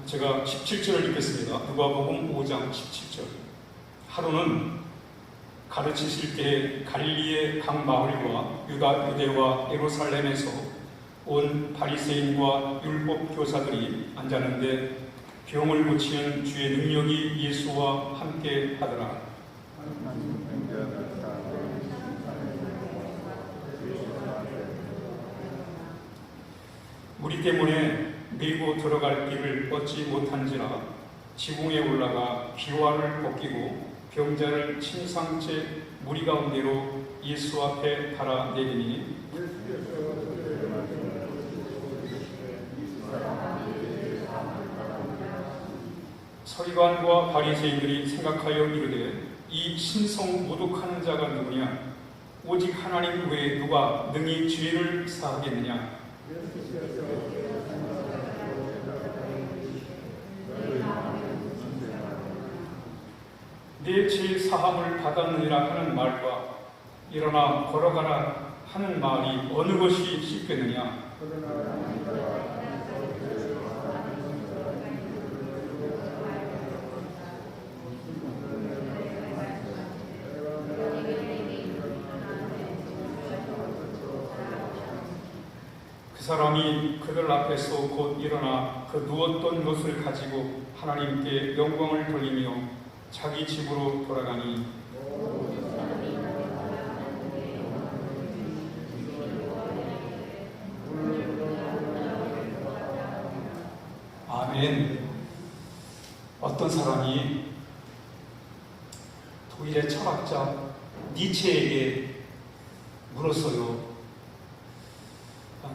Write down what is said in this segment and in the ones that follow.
제가 17절을 읽겠습니다. 누가복음 5장 17절. 하루는 가르치실 때 갈릴리의 각 마을과 유대와 예루살렘에서 온 바리새인과 율법 교사들이 앉았는데 병을 고치는 주의 능력이 예수와 함께 하더라. 무리 때문에 밀고 들어갈 길을 얻지 못한지라 지붕에 올라가 기와를 벗기고 병자를 침상 채 무리 가운데로 예수 앞에 달아 내리니 서기관과 바리새인들이 생각하여 이르되 이 신성 모독하는 자가 누구냐? 오직 하나님 외에 누가 능히 죄를 사하겠느냐? 내 죄 사함을 받았느니라 하는 말과 일어나 걸어가라 하는 말이 어느 것이 쉽겠느냐? 그 사람이 그들 앞에서 곧 일어나 그 누웠던 것을 가지고 하나님께 영광을 돌리며 자기 집으로 돌아가니 아멘. 어떤 사람이 독일의 철학자 니체에게 물었어요.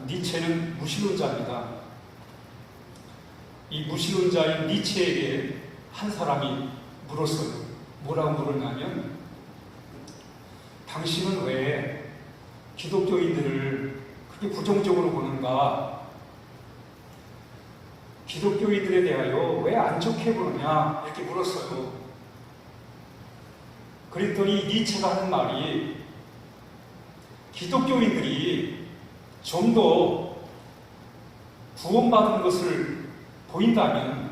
니체는 무신론자입니다. 이 무신론자인 니체에게 한 사람이 물었어요. 뭐라고 물었냐면, 당신은 왜 기독교인들을 그렇게 부정적으로 보는가? 기독교인들에 대하여 왜 안 좋게 보느냐? 이렇게 물었어요. 그랬더니 니체가 하는 말이, 기독교인들이 좀 더 구원받은 것을 보인다면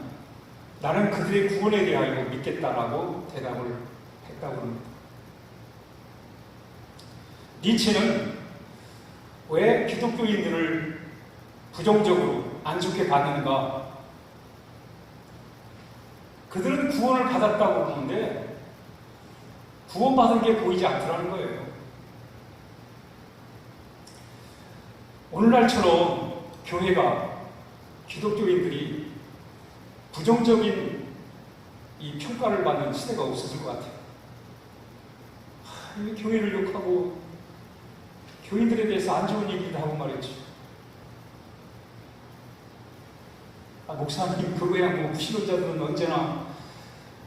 나는 그들의 구원에 대하여 믿겠다라고 대답을 했다고 합니다. 니체는 왜 기독교인들을 부정적으로 안 좋게 봤는가? 그들은 구원을 받았다고 하는데 구원받은 게 보이지 않더라는 거예요. 오늘날처럼 교회가, 기독교인들이 부정적인 이 평가를 받는 시대가 없었을 것 같아요. 교회를 욕하고 교인들에 대해서 안 좋은 얘기도 하고 말했죠. 목사님, 교회야 뭐 무신론자들은 언제나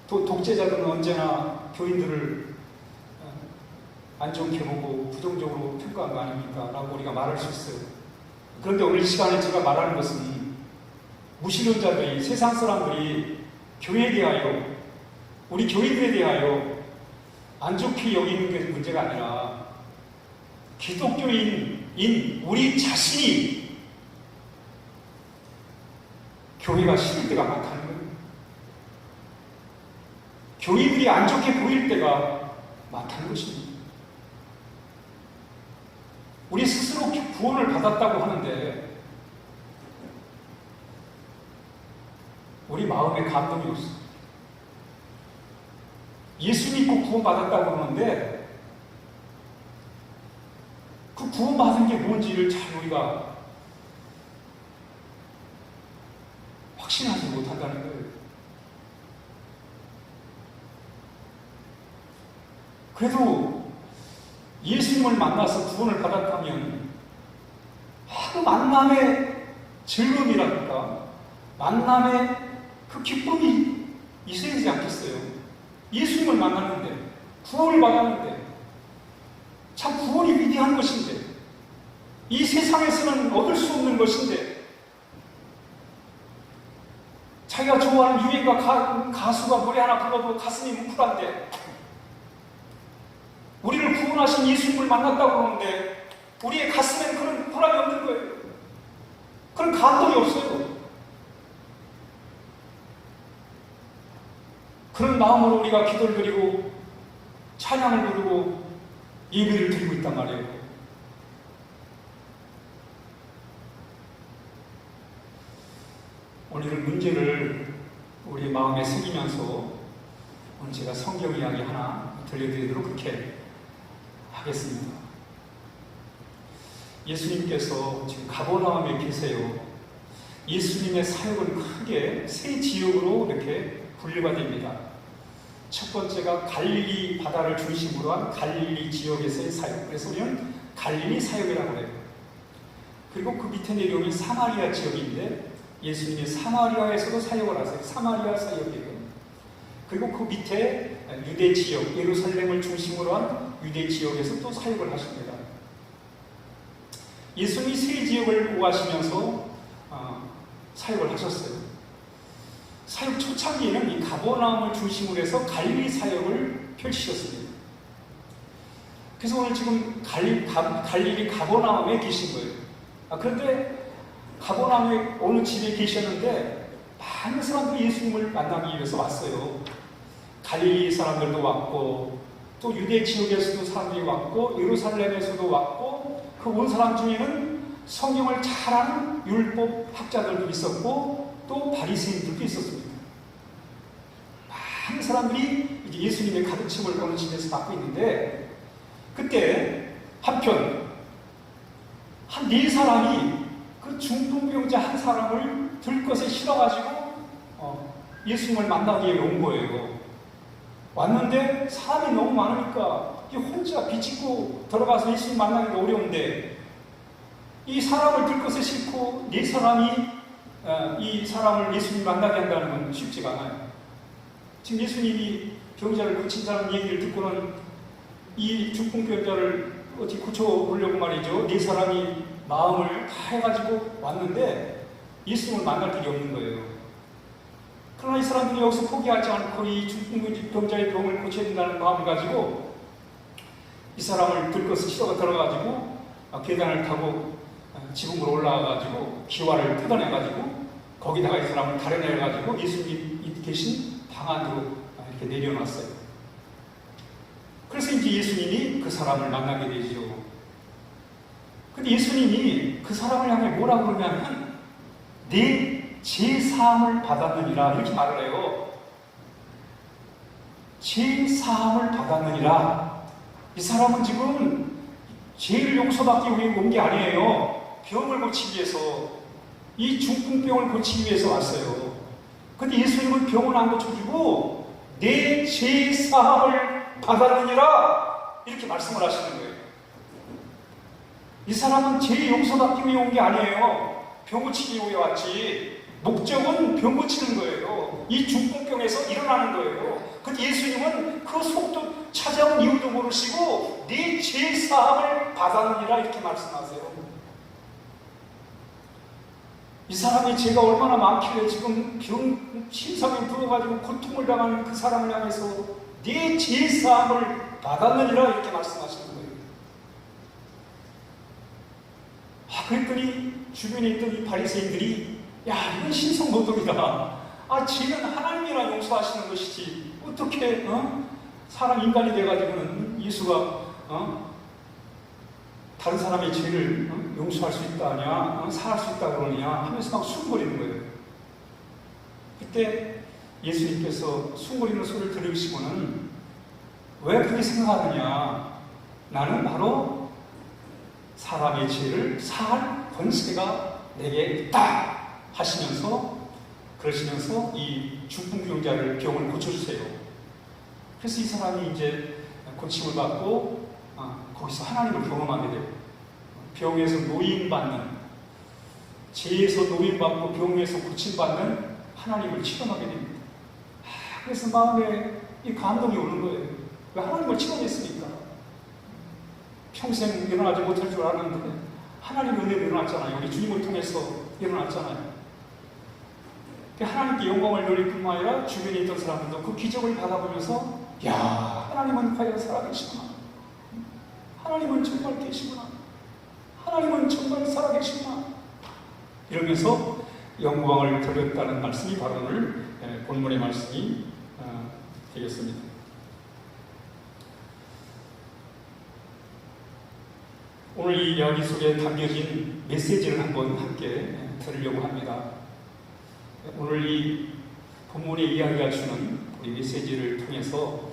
독재자들은 언제나 교인들을 안 좋게 보고 부정적으로 평가한 거 아닙니까? 라고 우리가 말할 수 있어요. 그런데 오늘 이 시간에 제가 말하는 것은 무신론자들이, 세상 사람들이 교회에 대하여, 우리 교인들에 대하여 안 좋게 여기는 게 문제가 아니라 기독교인인 우리 자신이 교회가 싫을 때가 많다는 거예요. 교인들이 안 좋게 보일 때가 많다는 것입니다. 우리 스스로 구원을 받았다고 하는데 우리 마음에 감동이 없어. 예수 믿고 구원받았다고 하는데 그 구원받은 게 뭔지를 잘 우리가 확신하지 못한다는 거예요. 그래도 예수님을 만나서 구원을 받았다면 그 만남의 즐거움이랄까, 만남의 그 기쁨이 있어야 되지 않겠어요? 예수님을 만났는데, 구원을 받았는데, 참 구원이 위대한 것인데, 이 세상에서는 얻을 수 없는 것인데, 자기가 좋아하는 유행가 가수가 노래 하나 불러도 가슴이 뭉클한데, 우리를 구원하신 예수님을 만났다고 하는데 우리의 가슴엔 그런 보람이 없는 거예요. 그런 감동이 없어요. 마음으로 우리가 기도를 드리고 찬양을 부르고 예배를 드리고 있단 말이에요. 오늘은 문제를 우리 마음에 새기면서 오늘 제가 성경 이야기 하나 들려드리도록 그렇게 하겠습니다. 예수님께서 지금 가버나움에 계세요. 예수님의 사역은 크게 세 지역으로 이렇게 분류가 됩니다. 첫 번째가 갈릴리 바다를 중심으로 한 갈릴리 지역에서의 사역. 그래서 우리는 갈릴리 사역이라고 해요. 그리고 그 밑에 내려오면 사마리아 지역인데 예수님이 사마리아에서도 사역을 하세요. 사마리아 사역이에요. 그리고 그 밑에 유대 지역, 예루살렘을 중심으로 한 유대 지역에서 또 사역을 하십니다. 예수님이 세 지역을 오가시면서 사역을 하셨어요. 사역 초창기에는 이 가버나움을 중심으로 해서 갈릴리 사역을 펼치셨습니다. 그래서 오늘 지금 갈릴리 가버나움에 계신 거예요. 그런데 가버나움에 어느 집에 계셨는데 많은 사람들이 예수님을 만나기 위해서 왔어요. 갈릴리 사람들도 왔고 또 유대 지역에서도 사람들이 왔고 예루살렘에서도 왔고 그 온 사람 중에는 성경을 잘 아는 율법 학자들도 있었고 또 바리새인들도 있었습니다. 많은 사람들이 이제 예수님의 가르침을 어느 집에서 받고 있는데 그때 한편 한 네 사람이 그 중풍병자 한 사람을 들것에 실어가지고 예수님을 만나기 위해 온 거예요. 왔는데 사람이 너무 많으니까 혼자 비집고 들어가서 예수님 만나기가 어려운데 이 사람을 들것에 싣고 네 사람이 이 사람을 예수님 만나게 한다는 건 쉽지가 않아요. 지금 예수님이 병자를 고친 사람 얘기를 듣고는 이 중풍병자를 어떻게 고쳐보려고 말이죠. 네 사람이 마음을 다 해가지고 왔는데 예수님을 만날 길이 없는 거예요. 그러나 이 사람들이 여기서 포기하지 않고 이 중풍병자의 병을 고쳐야 된다는 마음을 가지고 이 사람을 들것에 실어가 들어가지고 계단을 타고 지붕으로 올라와가지고 기와를 뜯어내가지고 거기다가 이 사람을 가려내가지고 예수님이 계신 방 안으로 이렇게 내려놨어요. 그래서 이제 예수님이 그 사람을 만나게 되죠. 근데 예수님이 그 사람을 향해 뭐라고 그러냐면 내 죄사함을 받았느니라 이렇게 말을 해요. 죄사함을 받았느니라. 이 사람은 지금 죄를 용서받기 위해 온 게 아니에요. 병을 고치기 위해서, 이 중풍병을 고치기 위해서 왔어요. 근데 예수님은 병을 안 고쳐주고 내 죄사함을 받았느니라 이렇게 말씀을 하시는 거예요. 이 사람은 죄 용서받기 위해 온 게 아니에요. 병 고치기 위해 왔지. 목적은 병 고치는 거예요. 이 중풍병에서 일어나는 거예요. 근데 예수님은 그 속도 찾아온 이유도 모르시고 네 죄사함을 받았느니라 이렇게 말씀하세요. 이 사람이 죄가 얼마나 많길래 지금 심상에 누워가지고 고통을 당하는 그 사람을 향해서 네 죄사함을 받았느니라 이렇게 말씀하시는 거예요. 그랬더니 주변에 있던 이 바리새인들이 야, 이건 신성모독이다. 죄는 하나님이나 용서하시는 것이지 어떻게 사람 인간이 돼가지고는 예수가 다른 사람의 죄를 용서할 수 있다 하냐, 사할 수 있다 그러냐 하면서 막 숭거리는 거예요. 그때 예수님께서 숭거리는 소리를 들으시고는 왜 그렇게 생각하느냐, 나는 바로 사람의 죄를 사할 권세가 내게 있다 그러시면서 이 중풍병자를 병을 고쳐주세요. 그래서 이 사람이 이제 고침을 받고 거기서 하나님을 경험하게 돼요. 병에서 노임받는, 죄에서 노임받고 병에서 고침받는 하나님을 체험하게 됩니다. 그래서 마음에 이 감동이 오는 거예요. 왜 하나님을 체험했으니까. 평생 일어나지 못할 줄 알았는데 하나님의 은혜로 일어났잖아요. 우리 주님을 통해서 일어났잖아요. 하나님께 영광을 돌릴 뿐만 아니라 주변에 있던 사람들도 그 기적을 받아보면서 야, 하나님은 과연 살아계시구나. 하나님은 정말 계시구나. 하나님은 정말 살아계시구나. 이러면서 영광을 돌렸다는 말씀이 바로 오늘 본문의 말씀이 되겠습니다. 오늘 이 이야기 속에 담겨진 메시지를 한번 함께 들으려고 합니다. 오늘 이 본문의 이야기가 주는 우리 메시지를 통해서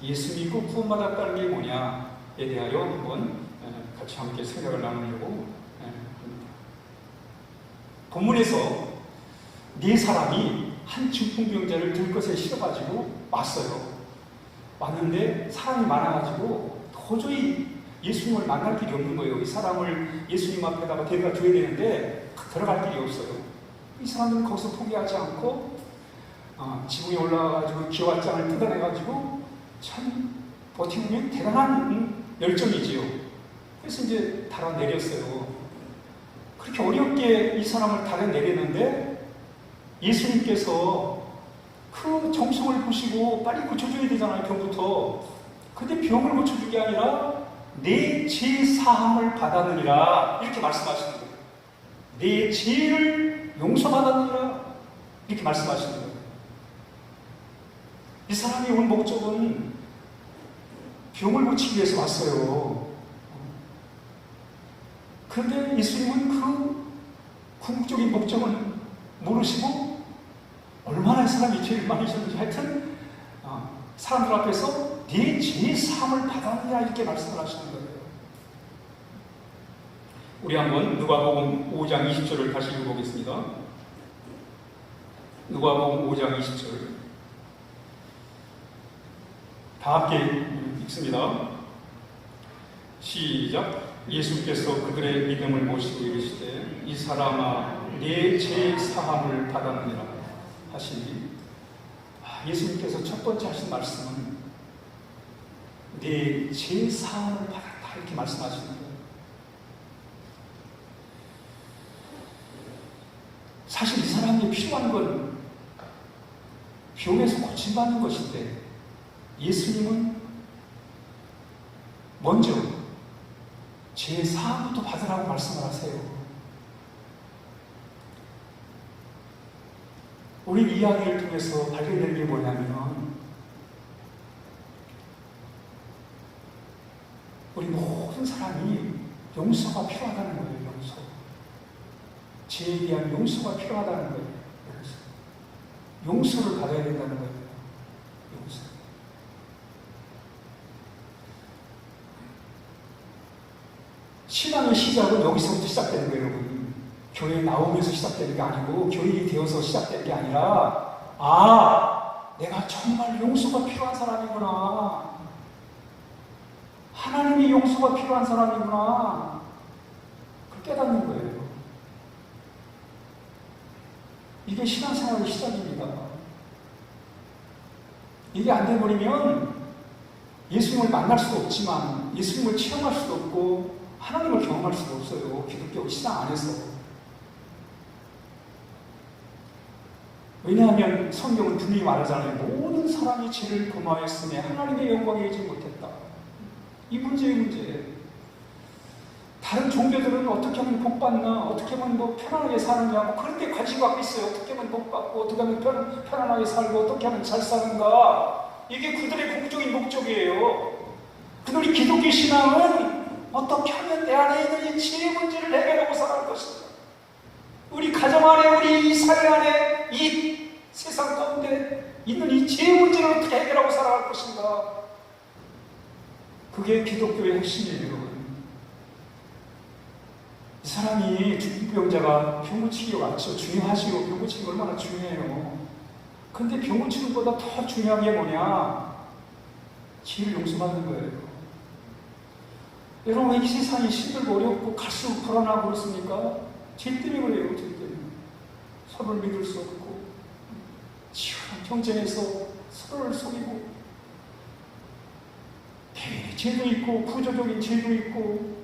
예수 믿고 구원받았다는 게 뭐냐에 대하여 한번 같이 함께 생각을 나누려고 합니다. 본문에서 네 사람이 한 중풍병자를 들것에 실어가지고 왔어요. 왔는데 사람이 많아가지고 도저히 예수님을 만날 길이 없는 거예요. 이 사람을 예수님 앞에다가 데려가 줘야 되는데 들어갈 길이 없어요. 이 사람들은 거기서 포기하지 않고 지붕에 올라가가지고 기와장을 뜯어내가지고 참 어떻게 보면 대단한 열정이지요. 그래서 이제 달아내렸어요. 그렇게 어렵게 이 사람을 달아내렸는데 예수님께서 그 정성을 보시고 빨리 고쳐줘야 되잖아요. 병부터. 근데 병을 고쳐준 게 아니라 내 죄 사함을 받았느니라 이렇게 말씀하시는 거예요. 내 죄를 용서받았느니라 이렇게 말씀하시는 거예요. 이 사람이 온 목적은 병을 고치기 위해서 왔어요. 그런데 예수님은 그 궁극적인 목적을 모르시고 얼마나 이 사람이 죄를 많이 졌는지 하여튼 사람들 앞에서 네 죄 사함을 받았느냐 이렇게 말씀을 하시는 거예요. 우리 한번 누가복음 5장 20절을 다시 읽어보겠습니다. 누가복음 5장 20절 다 함께 읽습니다. 시작. 예수께서 그들의 믿음을 보시고 이르시되 이 사람아 내 죄 사함을 받았느니라 하시니 예수님께서 첫 번째 하신 말씀은 내 죄 사함을 받았다 이렇게 말씀하시는 거예요. 사실 이 사람이 필요한 건 병에서 고침받는 것인데 예수님은 먼저 죄 사함부터 받으라고 말씀을 하세요. 우리 이야기를 통해서 발견되는 게 뭐냐면 우리 모든 사람이 용서가 필요하다는 거예요. 용서. 죄에 대한 용서가 필요하다는 거예요. 용서를 받아야 된다는 거예요. 용서. 신앙의 시작은 여기서부터 시작되는 거예요, 여러분. 교회에 나오면서 시작되는 게 아니고 교인이 되어서 시작되는 게 아니라 내가 정말 용서가 필요한 사람이구나. 하나님의 용서가 필요한 사람이구나. 그걸 깨닫는 거예요. 이게 신앙생활의 시작입니다. 이게 안 돼버리면 예수님을 만날 수도 없지만 예수님을 체험할 수도 없고 하나님을 경험할 수도 없어요. 기독교 신앙 안에서. 왜냐하면 성경은 분명히 말하잖아요. 모든 사람이 죄를 범하였으며 하나님의 영광에 이르지 못했다. 이 문제의 문제. 다른 종교들은 어떻게 하면 복 받나, 어떻게 하면 뭐 편안하게 사느냐, 뭐 그런 데 관심 갖고 있어요. 어떻게 하면 복 받고, 어떻게 하면 편안하게 살고, 어떻게 하면 잘 사는가. 이게 그들의 궁극적인 목적이에요. 근데 우리 기독교 신앙은 어떻게 하면 내 안에 있는 이 죄의 문제를 해결하고 살아갈 것인가. 우리 가정 안에, 우리 이 사회 안에, 이 세상 가운데 있는 이 죄의 문제를 어떻게 해결하고 살아갈 것인가. 그게 기독교의 핵심이에요, 여러분. 이 사람이 중풍병자가 병 고치기가 왔죠. 중요하시고 병 고치기가 얼마나 중요해요. 근데 병 고치는 것보다 더 중요한 게 뭐냐? 죄를 용서받는 거예요. 여러분, 왜 이 세상이 힘들고 어렵고 갈수록 불안하고 그렇습니까? 죄 때문에 그래요. 죄 때문에. 서로를 믿을 수 없고 치열한 경쟁에서 서로를 속이고 대죄도 있고 구조적인 죄도 있고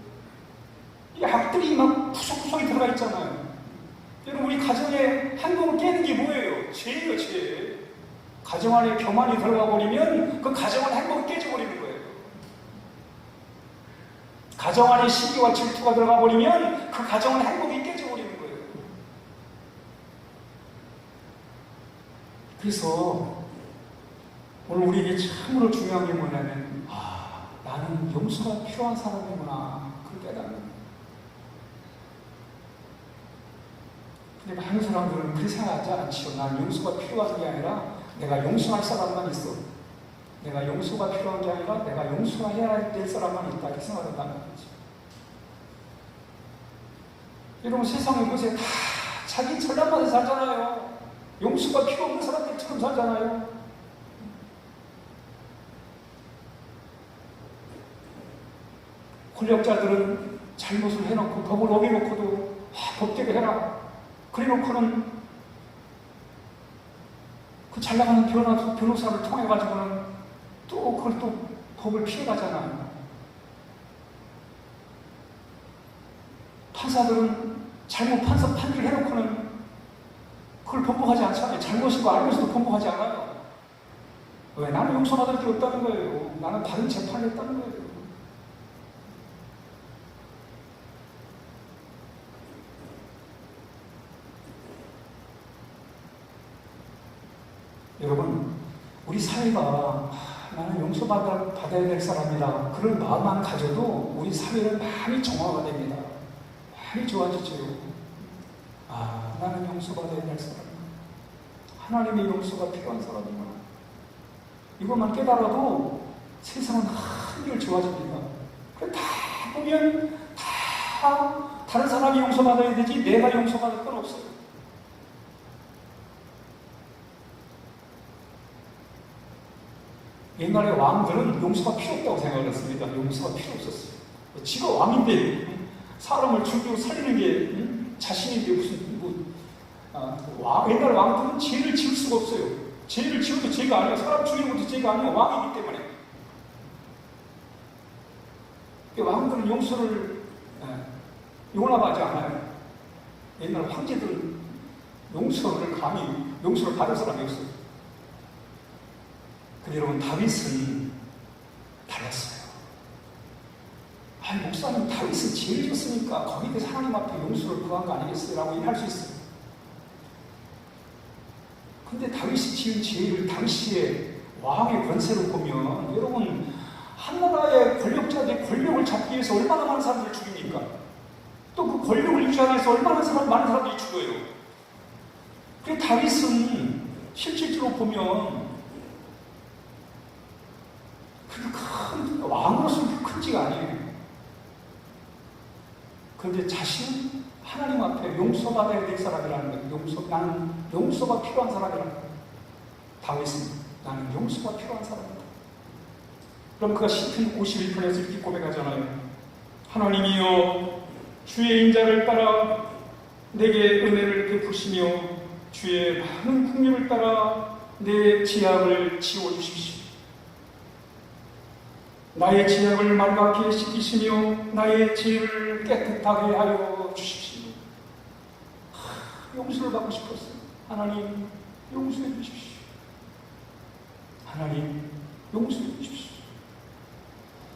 이 악들이 막 구석구석에 들어가 있잖아요. 여러분, 우리 가정의 행복을 깨는 게 뭐예요? 죄예요, 죄. 가정 안에 교만이 들어가 버리면 그 가정은 행복이 깨져버리는 거예요. 가정 안에 시기와 질투가 들어가 버리면 그 가정은 행복이 깨져버리는 거예요. 그래서 오늘 우리에게 참으로 중요한 게 뭐냐면, 나는 용서가 필요한 사람이구나, 그걸 깨닫는 거예요. 근데 많은 사람들은 그렇게 생각하지 않지요. 나는 용서가 필요한 게 아니라 내가 용서할 사람만 있어. 내가 용서가 필요한 게 아니라 내가 용서해야 될 사람만 있다, 이렇게 생각한다는 거죠. 여러분, 세상에 보세요. 다 자기 전략만 살잖아요. 용서가 필요 없는 사람들처럼 살잖아요. 권력자들은 잘못을 해놓고 법을 어겨놓고도 법대로 해라. 그래놓고는 그 잘나가는 변호사를 통해가지고는 또 그걸 또 법을 피해가잖아요. 판사들은 잘못 판결을 해놓고는 그걸 번복하지 않잖아요. 잘못인 거 알면서도 번복하지 않아요. 왜? 나는 용서받을 게 없다는 거예요. 나는 다른 재판을 했다는 거예요. 여러분, 우리 사회가 나는 용서받아야 될 사람이다, 그런 마음만 가져도 우리 사회는 많이 정화가 됩니다. 많이 좋아지죠. 나는 용서받아야 될 사람이다. 하나님의 용서가 필요한 사람이구나. 이것만 깨달아도 세상은 한결 좋아집니다. 다 보면 다 다른 사람이 용서받아야 되지 내가 용서받을 건 없어요. 옛날에 왕들은 용서가 필요 없다고 생각을 했습니다. 용서가 필요 없었어요. 지가 왕인데 사람을 죽이고 살리는 게 자신인데 무슨 옛날 왕들은 죄를 지을 수가 없어요. 죄를 지어도 죄가 아니에요. 사람 죽이는 것도 죄가 아니에요. 왕이기 때문에. 왕들은 용서를 용납하지 않아요. 옛날 황제들은 용서를 받을 사람이 없어요. 근데 여러분, 다윗은 달랐어요. 목사님, 다윗은 죄를 졌으니까 거기에 대해서 하나님 앞에 용서를 구한 거 아니겠어요? 라고 얘기할 수 있어요. 근데 다윗이 지은 죄를 당시에 왕의 권세로 보면, 여러분, 한나라의 권력자들이 권력을 잡기 위해서 얼마나 많은 사람들을 죽입니까? 또 그 권력을 유지하기 위해서 얼마나 많은 사람들이 죽어요. 그래서 다윗은 실질적으로 보면 큰 왕으로서는 큰 지가 아니에요. 그런데 자신은 하나님 앞에 용서받아야 될 사람이라는 거예요. 나는 용서가 필요한 사람이라는 거예요. 다윗은 나는 용서가 필요한 사람이다. 그럼 그가 시편 51편에서 이렇게 고백하잖아요. 하나님이여, 주의 인자를 따라 내게 은혜를 베푸시며 주의 많은 긍휼을 따라 내 죄악을 지워주십시오. 나의 죄악을 맑게 씻기시며 나의 죄를 깨끗하게 하여 주십시오. 용서를 받고 싶었어요. 하나님, 용서해 주십시오. 하나님, 용서해 주십시오.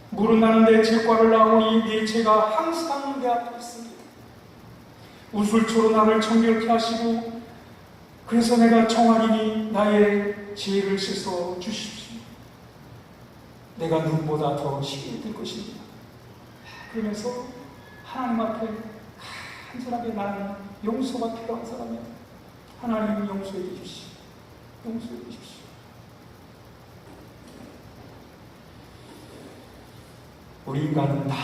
물은 나는데 죄과를 나오니 네 죄가 항상 내 앞에 있습니다. 우술초로 나를 정결케 하시고 그래서 내가 정하리니 나의 죄를 씻어 주십시오. 내가 눈보다 더 힘이 들 것입니다. 그러면서 하나님 앞에 간절하게 나는 용서가 필요한 사람이야. 하나님, 용서해 주십시오. 용서해 주십시오. 우리 인간은 다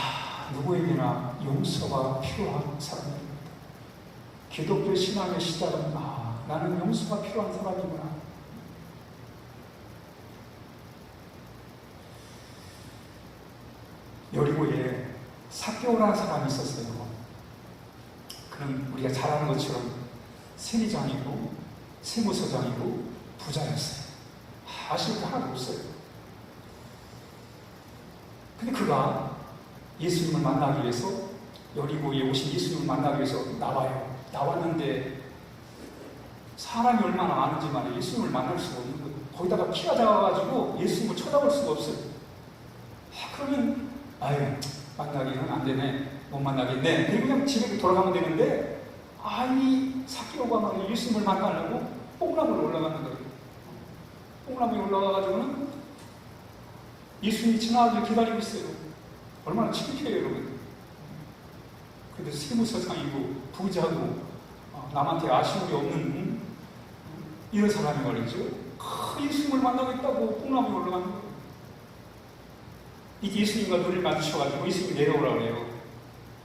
누구에게나 용서가 필요한 사람입니다. 기독교 신앙의 시작은 나는 용서가 필요한 사람이구나. 여리고에 삭개오라는 사람이 있었어요. 그는 우리가 잘 아는 것처럼 세리장이고 세무서장이고 부자였어요. 아실 거 하나도 없어요. 근데 그가 예수님을 만나기 위해서, 여리고에 오신 예수님을 만나기 위해서 나와요. 나왔는데 사람이 얼마나 많은지 말이에요. 예수님을 만날 수가 없는 거예요. 거기다가 키가 작아가지고 예수님을 쳐다볼 수가 없어요. 그러면 만나기는 안 되네, 못 만나겠네, 그리고 그냥 집에 돌아가면 되는데, 이 삭개오가 말이에요, 예수님을 만나려고 뽕나무로 올라가는 거예요. 뽕나무에 올라가가지고는 예수님이 지나가길 기다리고 있어요. 얼마나 창피해요, 여러분. 그래도 세무서상이고 부자고 남한테 아쉬움이 없는 이런 사람이 말이죠. 예수님을 만나겠다고 뽕나무에 올라가는 거예요. 이제 예수님과 눈을 마주쳐가지고 예수님이 내려오라고 해요.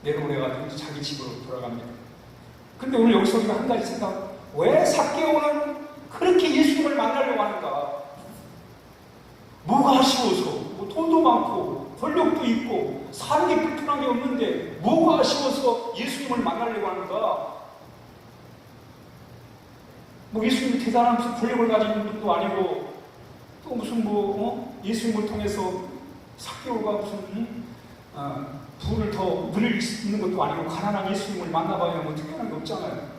내려오래가지고 자기 집으로 돌아갑니다. 근데 오늘 여기서 우리가 한 가지 생각, 왜 삭개오는 그렇게 예수님을 만나려고 하는가? 뭐가 아쉬워서? 뭐 돈도 많고 권력도 있고 사는 게 불편한 게 없는데 뭐가 아쉬워서 예수님을 만나려고 하는가? 뭐 예수님이 대단한 무슨 권력을 가진 분도 아니고 또 무슨 예수님을 통해서 삭개오가 무슨 부를 더 누릴 수 있는 것도 아니고 가난한 예수님을 만나봐야 뭐 특별한 게 없잖아요.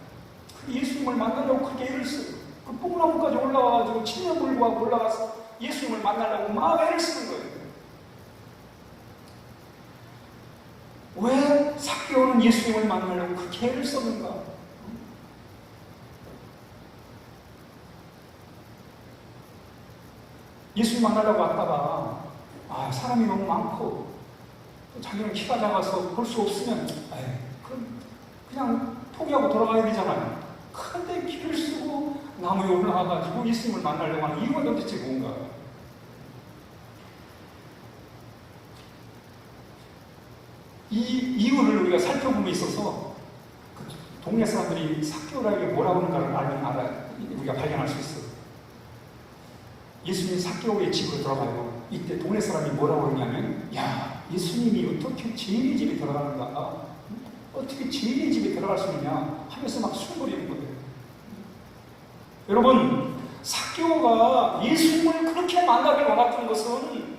그 예수님을 만나려고 그렇게 애를 써요. 그 뽕나무까지 올라와가지고 침례물과 올라가서 예수님을 만나려고 막 애를 쓰는 거예요. 왜 삭개오는 예수님을 만나려고 그렇게 애를 썼는가? 예수님 만나려고 왔다가 사람이 너무 많고 또 자기는 키가 작아서 볼 수 없으면 그럼 그냥 포기하고 돌아가야 되잖아요. 그런데 길을 쓰고 나무에 올라가가지고 예수님을 만나려고 하는 이유가 도대체 뭔가? 이 이유를 우리가 살펴보면 있어서 그 동네 사람들이 삭개오라에게 뭐라고 하는가를 우리가 발견할 수 있어요. 예수님이 삭개오의 집으로 들어가요. 이때 동네 사람이 뭐라고 그러냐면, 야, 예수님이 어떻게 죄인의 집에 들어가는가? 어떻게 죄인의 집에 들어갈 수 있냐? 하면서 막 숨부리는 거예요. 여러분, 삭개오가 예수님을 그렇게 만나길 원했던 것은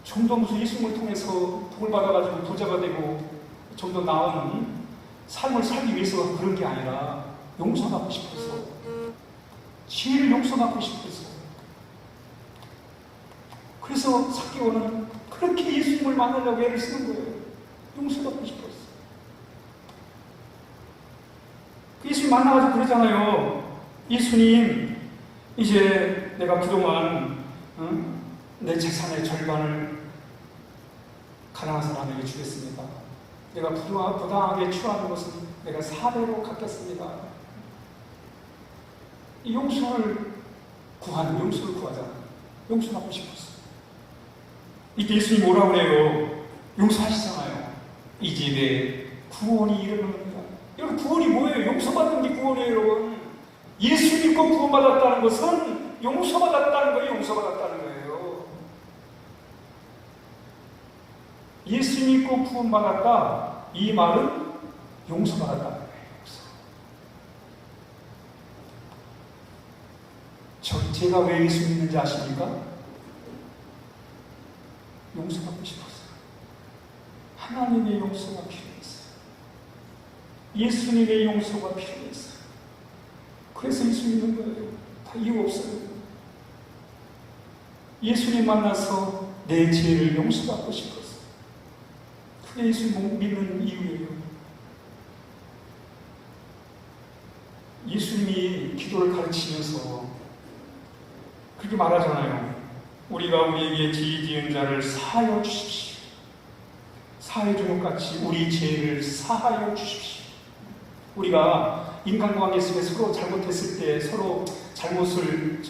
좀 더 무슨 예수님을 통해서 복을 받아가지고 부자가 되고 좀 더 나은 삶을 살기 위해서 그런 게 아니라 용서받고 싶어서, 죄를 용서받고 싶어서. 그래서 삭개오는 그렇게 예수님을 만나려고 애를 쓰는 거예요. 용서받고 싶어서. 예수님 만나가지고 그러잖아요. 예수님, 이제 내가 그동안 내 재산의 절반을 가난한 사람에게 주겠습니다. 내가 부당하게 취하는 것은 내가 4배로 갚겠습니다. 이 용서를 구하잖아요. 용서받고 싶었어. 이때 예수님이 뭐라고 그래요? 용서하시잖아요. 이 집에 구원이 이르는다. 여러분, 구원이 뭐예요? 용서받는 게 구원이에요, 여러분. 예수 믿고 구원받았다는 것은 용서받았다는 거예요. 용서받았다는 거예요. 예수 믿고 구원받았다. 이 말은 용서받았다는 거예요. 제가 왜 예수 믿는지 아십니까? 용서받고 싶었어요. 하나님의 용서가 필요했어요. 예수님의 용서가 필요했어요. 그래서 예수 믿는 거예요. 다 이유 없어요. 예수님 만나서 내 죄를 용서받고 싶었어요. 그게 예수 믿는 이유예요. 예수님이 기도를 가르치면서 그렇게 말하잖아요. 우리가 우리에게 죄 지은 자를 사하여 주십시오. 사해 주는 것 같이 우리 죄를 사하여 주십시오. 우리가 인간관계 속에 서로 잘못했을 때 서로 잘못을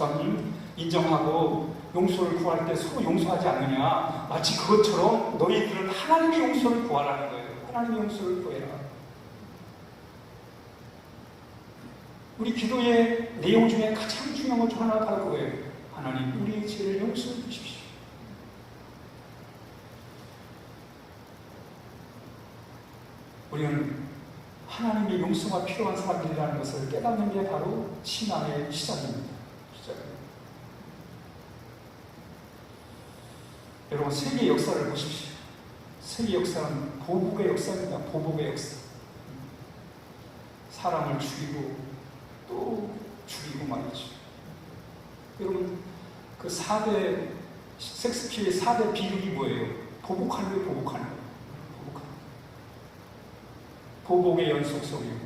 인정하고 용서를 구할 때 서로 용서하지 않느냐, 마치 그것처럼 너희들은 하나님의 용서를 구하라는 거예요. 하나님의 용서를 구해라. 우리 기도의 내용 중에 가장 중요한 것 중 하나가 바로 그거예요. 하나님, 우리의 죄를 용서해 주십시오. 우리는 하나님의 용서가 필요한 사람들이라는 것을 깨닫는 게 바로 신앙의 시작입니다. 여러분, 세계 역사를 보십시오. 세계 역사는 보복의 역사입니다. 보복의 역사. 사람을 죽이고 또 죽이고 말이죠. 여러분, 그 4대, 섹스피어의 4대 비극이 뭐예요? 보복하는 거예요, 보복하는 거예요. 보복의 연속성이에요.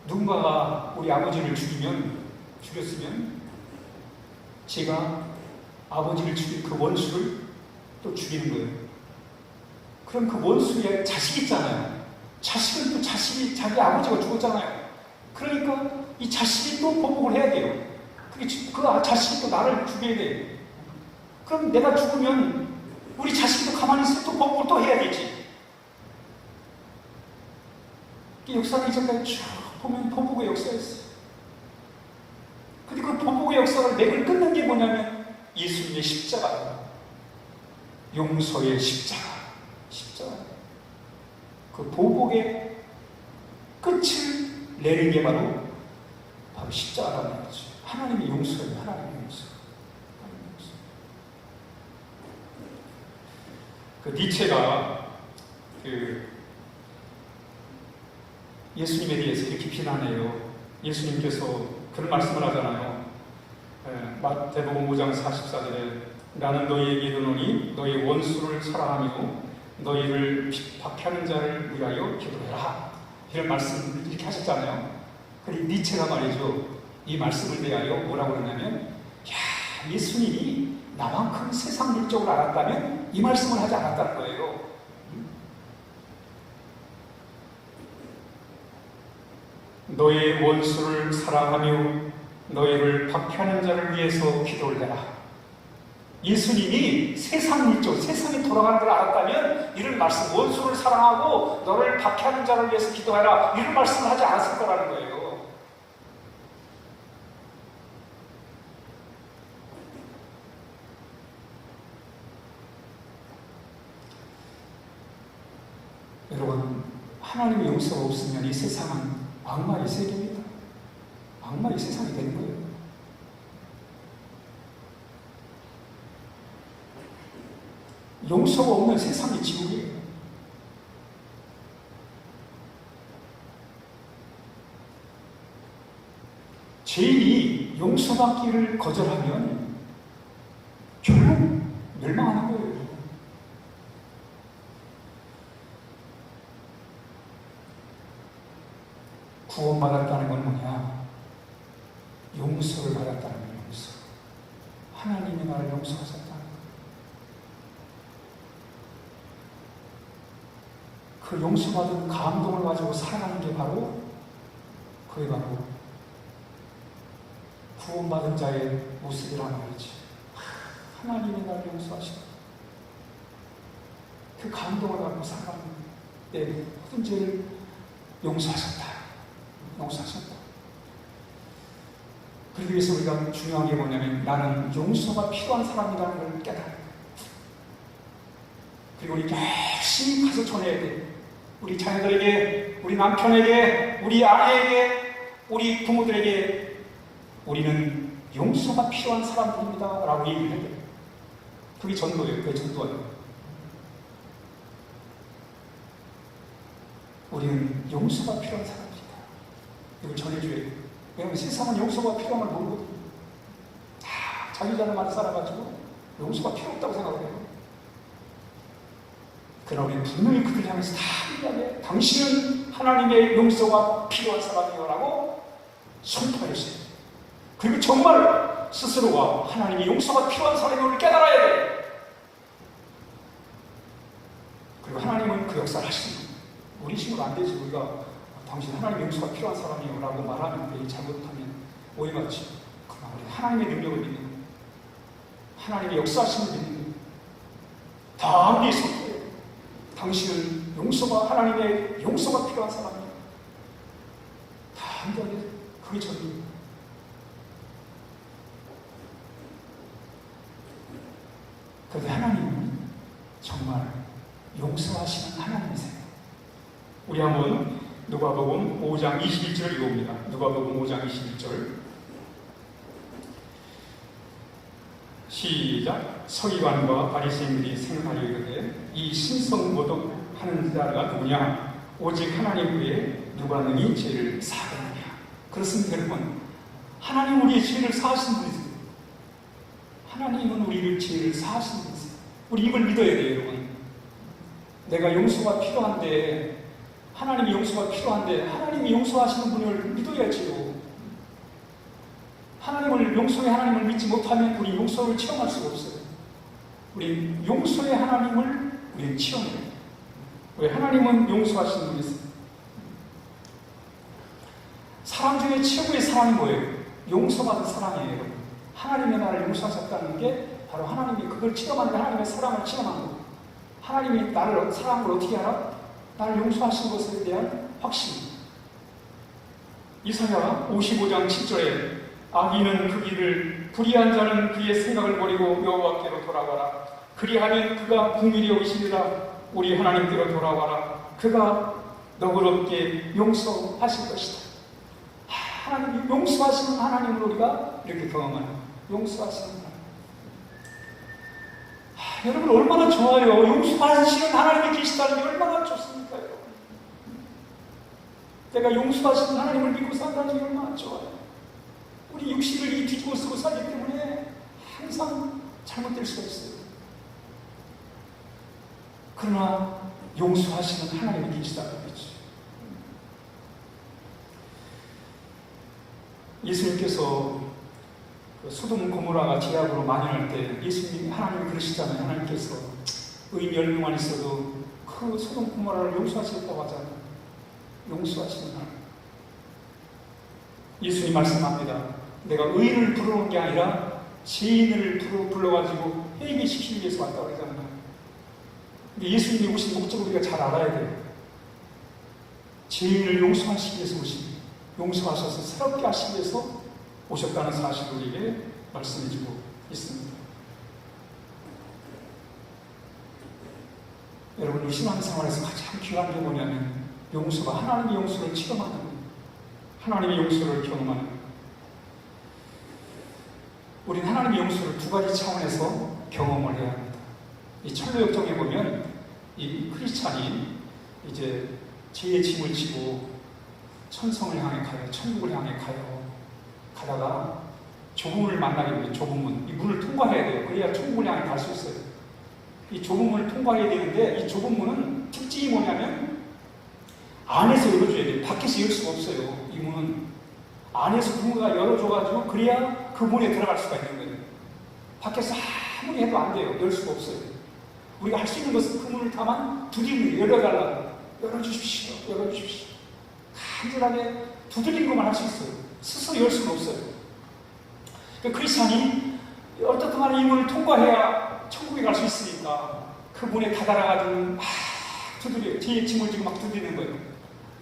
누군가가 우리 아버지를 죽이면 죽였으면 제가 아버지를 죽인 그 원수를 또 죽이는 거예요. 그럼 그 원수의 자식이 있잖아요. 자식은 또 자식이 자기 아버지가 죽었잖아요. 그러니까 이 자식이 또 보복을 해야 돼요. 그 자식이 또 나를 죽여야 돼요. 그럼 내가 죽으면 우리 자식이 또 가만히 있으면 또 보복을 또 해야 되지. 이 역사를 이전까지 쭉 보면 보복의 역사였어요. 근데 그 보복의 역사를 맥을 끊는 게 뭐냐면 예수님의 십자가예요. 용서의 십자가. 그 보복의 끝을 내는 게 바로 십자가라는 거죠. 하나님의 용서예요. 하나님의 용서. 그 니체가 예수님에 대해서 이렇게 비난해요. 예수님께서 그런 말씀을 하잖아요. 마태복음 5장 44절에 나는 너희에게 이르노니 너희 원수를 사랑하며 너희를 박해하는 자를 위하여 기도해라. 이런 말씀을 이렇게 하셨잖아요. 그리고 니체가 말이죠. 이 말씀을 대하여 뭐라고 그러냐면 예수님이 나만큼 세상 물적으로 알았다면 이 말씀을 하지 않았다는 거예요. 너의 원수를 사랑하며 너희를 박해하는 자를 위해서 기도를 해라. 예수님이 세상 물적, 세상이 돌아가는 걸 알았다면 이런 말씀, 원수를 사랑하고 너를 박해하는 자를 위해서 기도해라, 이런 말씀을 하지 않았을 거라는 거예요. 여러분, 하나님의 용서가 없으면 이 세상은 악마의 세계입니다. 악마의 세상이 되는 거예요. 용서가 없는 세상이 지옥이에요. 죄인이 용서받기를 거절하면 결국 멸망하는 거예요. 구원받았다는 건 뭐냐? 용서를 받았다는 거예요. 용서. 하나님이 나를 용서하셨다는 거예요. 그 용서받은 감동을 가지고 살아가는 게 바로 그게 바로 구원받은 자의 모습이라는 말이지. 하나님이 나를 용서하시고 그 감동을 갖고 살아가는 내 모든 죄를 용서하셨다. 그러기 위해서 우리가 중요한 게 뭐냐면 나는 용서가 필요한 사람이라는 걸 깨달아요. 그리고 우리 열심히 가서 전해야 돼. 우리 자녀들에게, 우리 남편에게, 우리 아내에게, 우리 부모들에게 우리는 용서가 필요한 사람들입니다 라고 얘기를 해야 돼요. 그게 전도예요. 그게 전도예요. 우리는 용서가 필요한 사람들이다. 이걸 전해줘야 돼요. 왜냐하면 세상은 용서가 필요한 걸 모르거든요. 다 자기 자녀만 살아가지고 용서가 필요 없다고 생각해요. 그러나 우리는 분명히 그들 향해서 다 얘기하게 당신은 하나님의 용서가 필요한 사람이요라고 선포했어요. 그리고 정말 스스로가 하나님의 용서가 필요한 사람임을 깨달아야 돼요. 그리고 하나님은 그 역사를 하시는 거예요. 우리 식으로 안 되지. 우리가 당신 하나님의 용서가 필요한 사람이요 라고 말하면 잘못하면 오해받지. 그러나 우리 하나님의 능력을 믿는 거예요. 하나님의 역사하심을 믿는 거예요. 다 우리의 선포예요. 당신은 하나님의 용서가 필요한 사람이에요. 다 한다고 해서 그게 전부예요. 그런데 하나님은 정말 용서하시는 하나님이세요. 우리 한번 누가복음 5장 21절을 읽어봅니다. 누가복음 5장 21절 시작. 서기관과 바리새인들이 생각하여 이르되 이 신성모독하는 자가 누구냐? 오직 하나님 외에 누가 능히 죄를 사하느냐? 그렇습니다. 여러분, 하나님 우리의 죄를 사하신 분이세요. 하나님은 우리를 죄를 사하신 분이세요. 우리 이걸 믿어야 돼요. 여러분, 내가 용서가 필요한데, 하나님이 용서가 필요한데 하나님이 용서하시는 분을 믿어야지요. 용서의 하나님을 믿지 못하면 우리 용서를 체험할 수가 없어요. 우리 용서의 하나님을 우리는 체험해요. 왜? 하나님은 용서하시는 분이세요. 사랑 중에 최고의 사랑이 뭐예요? 용서받은 사랑이에요, 여러분. 하나님의 나를 용서하셨다는 게 바로 하나님이 그걸 체험하는 게 하나님의 사랑을 체험하는 거예요. 하나님이 나를 사랑을 어떻게 알아? 나를 용서하신 것에 대한 확신. 이사야 55장 7절에 악인은 그 길을, 불의한 자는 그의 생각을 버리고 여호와께로 돌아가라. 그리하면 그가 긍휼히 여기시리라. 우리 하나님께로 돌아와라. 그가 너그럽게 용서하실 것이다. 하나님이 용서하시는 하나님을 우리가 이렇게 경험하는, 용서하시는 하나님. 여러분 얼마나 좋아요. 용서하시는 하나님이 계시다는 게 얼마나 좋습니까, 여러분. 내가 용서하시는 하나님을 믿고 산다는 게 얼마나 좋아요. 우리 육신을 이 뒤집어 쓰고 살기 때문에 항상 잘못될 수가 있어요. 그러나 용서하시는 하나님이 계시다는 거죠. 예수님께서 소돔 고모라가 제약으로 만연할 때 예수님, 하나님이 그러시잖아요. 하나님께서 의인 10명만 있어도 그 소돔 고모라를 용서하셨다고 하잖아요. 용서하시는 하나님. 예수님 말씀합니다. 내가 의인을 부르는 게 아니라 죄인을 불러가지고 회개시키기 위해서 왔다고 그러잖아요. 근데 예수님이 오신 목적을 우리가 잘 알아야 돼요. 죄인을 용서하시기 위해서 오신, 용서하셔서 새롭게 하시기 위해서 오셨다는 사실을 우리에게 말씀해주고 있습니다. 여러분, 우리 신앙생활에서 가장 귀한 게 뭐냐면 용서가, 하나님의 용서를 체험하는 거예요. 하나님의 용서를 경험하는 거예요. 우리는 하나님의 용서를 두 가지 차원에서 경험을 해야 합니다. 이 철로역정에 보면 이 크리스찬이 이제 죄의 짐을 지고 천성을 향해 가요. 천국을 향해 가요. 가다가 좁은 문을 만나게 돼요. 좁은 문. 이 문을 통과해야 돼요. 그래야 천국을 향해 갈 수 있어요. 이 좁은 문을 통과해야 되는데 이 좁은 문은 특징이 뭐냐면 안에서 열어줘야 돼요. 밖에서 열 수가 없어요. 이 문은 안에서 누군가 열어줘가지고 그래야 그 문에 들어갈 수가 있는 거예요. 밖에서 아무리 해도 안 돼요. 열 수가 없어요. 우리가 할 수 있는 것은 그 문을 다만 두드리는 거예요. 열어달라고. 열어주십시오. 열어주십시오. 간절하게 두드리는 것만 할 수 있어요. 스스로 열 수는 없어요. 크리스찬이 어떻든 간에 이 문을 통과해야 천국에 갈 수 있으니까 그 문에 다다라가지고 막 두드려요. 제 짐을 지고 막 두드리는 거예요.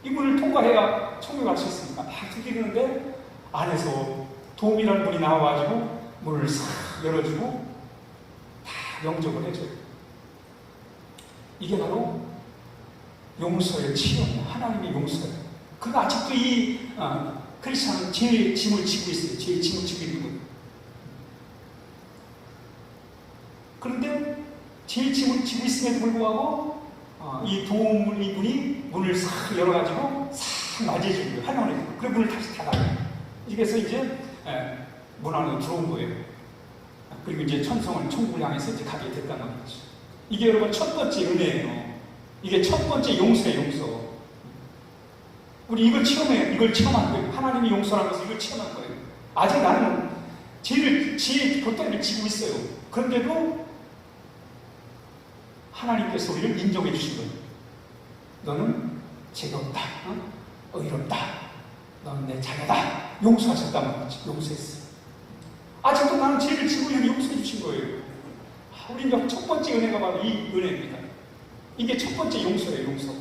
이 문을 통과해야 천국에 갈 수 있으니까 막 두드리는데 안에서 도움이라는 분이 나와가지고 문을 싹 열어주고 다 영접을 해줘요. 이게 바로 용서의 체험이에요. 하나님의 용서예요. 그가 아직도 이 크리스찬은 죄의 짐을 지고 있어요. 죄의 짐을 지고 있는 거예요. 그런데 죄의 짐을 지고 있음에도 불구하고 이 도움을 이분이 문을 싹 열어가지고 싹 맞이해주는 거예요. 환영을 해주는 거예요. 그리고 문을 다시 닫아요. 그래서 이제 문 안으로 들어온 거예요. 그리고 이제 천국을 향해서 이제 가게 됐다는 거죠. 이게 여러분 첫 번째 은혜예요. 이게 첫 번째 용서예요. 용서. 우리 이걸 체험해요. 이걸 체험한 거예요. 하나님이 용서라는 것을 이걸 체험한 거예요. 아직 나는 죄의 돛다리를 지고 있어요. 그런데도 하나님께서 우리를 인정해 주신 거예요. 너는 죄가 없다. 의롭다. 너는 내 자녀다. 용서하셨단 말이지. 용서했어요. 아직도 나는 죄를 지고 여기 용서해 주신 거예요. 우리 이제 첫 번째 은혜가 바로 이 은혜입니다. 이게 첫 번째 용서예요. 용서.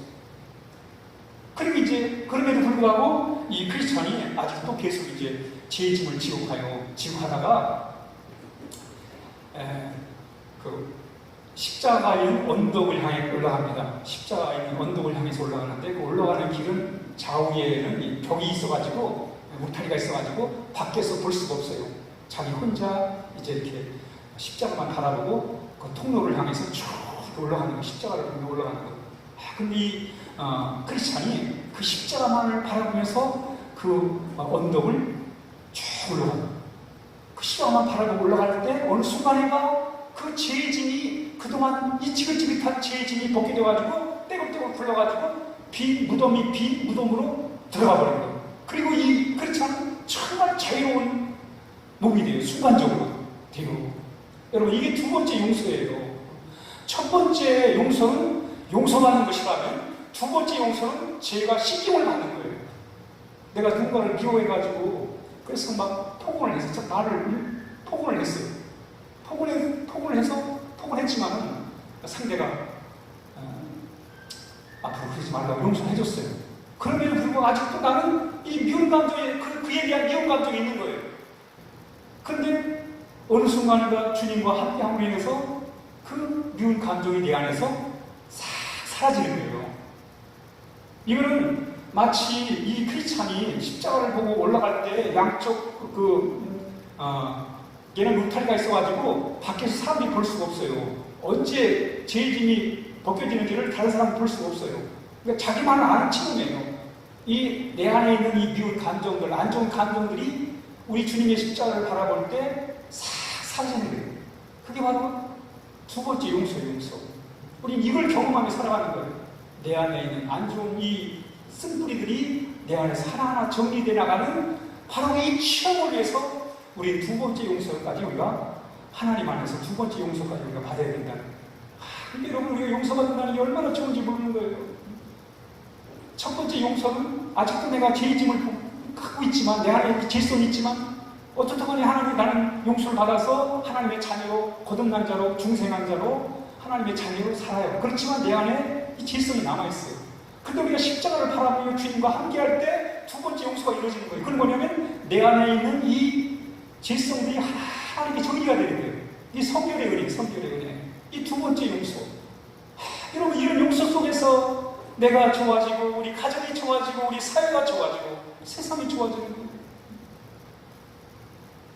그리고 이제 그럼에도 불구하고 이 크리스찬이 아직도 계속 이제 죄의 짐을 지고 가요. 지고 가다가 그 십자가에 있는 언덕을 향해 올라갑니다. 십자가에 있는 언덕을 향해서 올라가는데 그 올라가는 길은 좌우에는 이 벽이 있어가지고 울타리가 있어가지고 밖에서 볼 수가 없어요. 자기 혼자 이제 이렇게 십자가만 바라보고 그 통로를 향해서 쭉 올라가는 거, 십자가를 보며 올라가는 거. 근데 이 크리스찬이 그 십자가만을 바라보면서 그 언덕을 쭉 올라가는 거예요. 그 십자가만 바라보고 올라갈 때 어느 순간인가 그 죄의 짐이 그동안 이 지긋지긋한 죄의 짐이 벗게 돼가지고 떼굴떼굴 굴러가지고 빈 무덤으로 들어가 버린 거예요. 그리고 이 크리스찬은 정말 자유로운 몸이 돼요. 순간적으로 돼요. 여러분, 이게 두 번째 용서예요. 첫 번째 용서는 용서받는 것이라면 두 번째 용서는 죄가 씻김을 받는 거예요. 내가 누군가를 미워해가지고 그래서 막 폭언을 해서 나를 폭언을 했어요. 폭언을 했지만은 상대가 앞으로 그러지 말라고 용서를 해줬어요. 그럼에도 불구하고 아직도 나는 이 미운 감정이 그에 대한 미운 감정이 있는 거예요. 그런데 어느 순간인가 주님과 함께함으로 인해서 그 미운 감정이 내 안에서 사라지는 거예요. 이거는 마치 이 크리스찬이 십자가를 보고 올라갈 때 양쪽 얘는 울타리가 있어가지고 밖에서 사람들이 볼 수가 없어요. 언제 죄짐이 벗겨지는지를 다른 사람이 볼 수가 없어요. 그러니까 자기만 아는 친구예요. 이 내 안에 있는 이 미운 감정들, 안 좋은 감정들이 우리 주님의 십자가를 바라볼 때 사라지는 거예요. 그게 바로 두 번째 용서예요. 용서. 우리는 이걸 경험하며 살아가는 거예요. 내 안에 있는 안 좋은 이 쓴뿌리들이 내 안에서 하나하나 정리되어 나가는 바로 이 체험을 위해서 우리 두 번째 용서까지 우리가 하나님 안에서 두 번째 용서까지 우리가 받아야 된다는 거예요. 근데 여러분, 우리가 용서받는다는 게 얼마나 좋은지 모르는 거예요. 첫 번째 용서는 아직도 내가 죄짐을 갖고 있지만, 내 안에 죄성이 있지만 어떻든 간에 하나님, 나는 용서를 받아서 하나님의 자녀로, 거듭난 자로, 중생한 자로 하나님의 자녀로 살아요. 그렇지만 내 안에 이 죄성이 남아있어요. 근데 우리가 십자가를 바라보며 주님과 함께할 때 두 번째 용서가 이루어지는 거예요. 그건 뭐냐면 내 안에 있는 이 죄성들이 하나하나 이렇게 정리가 되는 거예요. 이 성결의 은혜, 성결의 은혜. 이 두 번째 용서. 여러분, 이런 용서 속에서 내가 좋아지고, 우리 가정이 좋아지고, 우리 사회가 좋아지고, 세상이 좋아지는 거예요.